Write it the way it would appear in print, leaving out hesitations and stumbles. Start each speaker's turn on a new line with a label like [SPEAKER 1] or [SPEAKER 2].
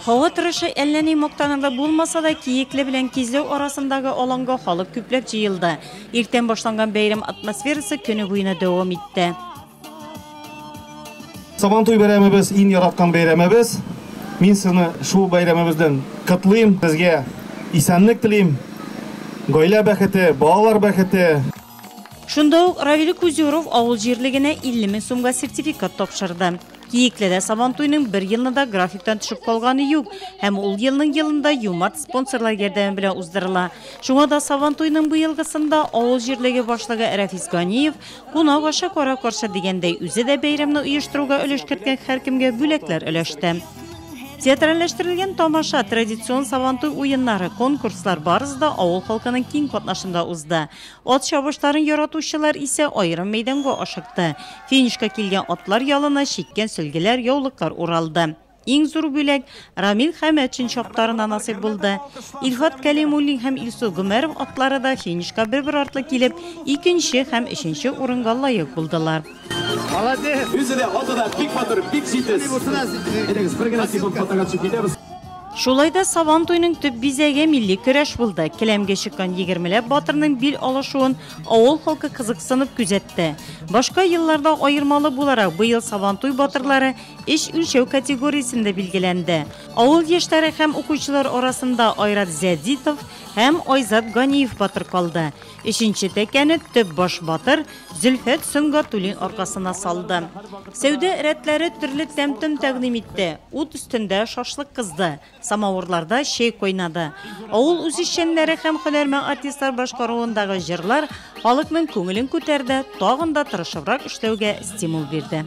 [SPEAKER 1] Hava торышы әлләни моктанырда булмаса да киекле белән кизләү арасындагы аланга халык күпләп җыелды. Иртән башланган бәйрәм атмосферасы көне буена дәвам итте.
[SPEAKER 2] Сабантуй бәйрәмебез иң яраткан бәйрәмебез. Мин сезне шул бәйрәмебездән котлыйм. Сезгә исәнлек телим. Гаилә бәхете, балалар бәхете.
[SPEAKER 1] Шунда ук Равил Кузюров авыл җирлегенә 50 мең сумга сертификат тапшырды. Киекледә Сабантуйның бер елында графиктан төшеп калганы юк, һәм ул елның елында юмарт спонсорлар ярдәме белән уздырыла. Шуңа да Сабантуйның бу елгысында авыл җирлеге башлыгы Рафис Ганиев кунак аша кара каршы дигәндәй үзе дә бәйрәмне оештыруга өлеш керткән һәркемгә бүләкләр өләште. Театральләштерелгән тамаша, традицион Сабантуй уеннары, конкурслар барысы да авыл халкының киң катнашында узды. Ат чабышларын яратучылар исә аерым мәйданга ашыкты. Финишка килгән атлар ялына чиккән сөлгеләр, яулыклар уралды. Иң зур бүләк Рамил Хәмәтшин чаптарына насыйп булды. Илфат Кәлимуллин һәм Илсу Гүмәров атлары да финишка бер-бер артлы килеп, икенче һәм өченче урынга лайык булдылар.
[SPEAKER 3] Молодец! Үзенә атыда бик батыр, бик җитез. Әйдәгез, бер генә секунд фотога төшеп китәбез.
[SPEAKER 1] Шулайда Сабантуйның төп бизәге милли көрәш булды. Келәмгә чыккан 20ләп батырның бил алышуын авыл халкы кызыксынып күзәтте. Башка елларда аермалы буларак быел Сабантуй батырлары эш үлчәү категориясендә билгеләнде. Авыл яшьләре һәм укучылар арасында Айрат Зәдитов һәм Айзат Ганиев батыр калды. Өченче тәкәне төп баш батыр Зөлфәт Сөнгатуллин аркасына салды. Сәүдә рәтләре төрле тәмтем тәкъдим итте. Ут өстендә шашлык кызды. Самавырларда шәй кайнады. Авыл үзешчәннәре һәм һөнәрмән артистлар башкаруындагы җырлар халыкның күңелен күтәрде, тагын да тырышыбрак эшләүгә стимул бирде.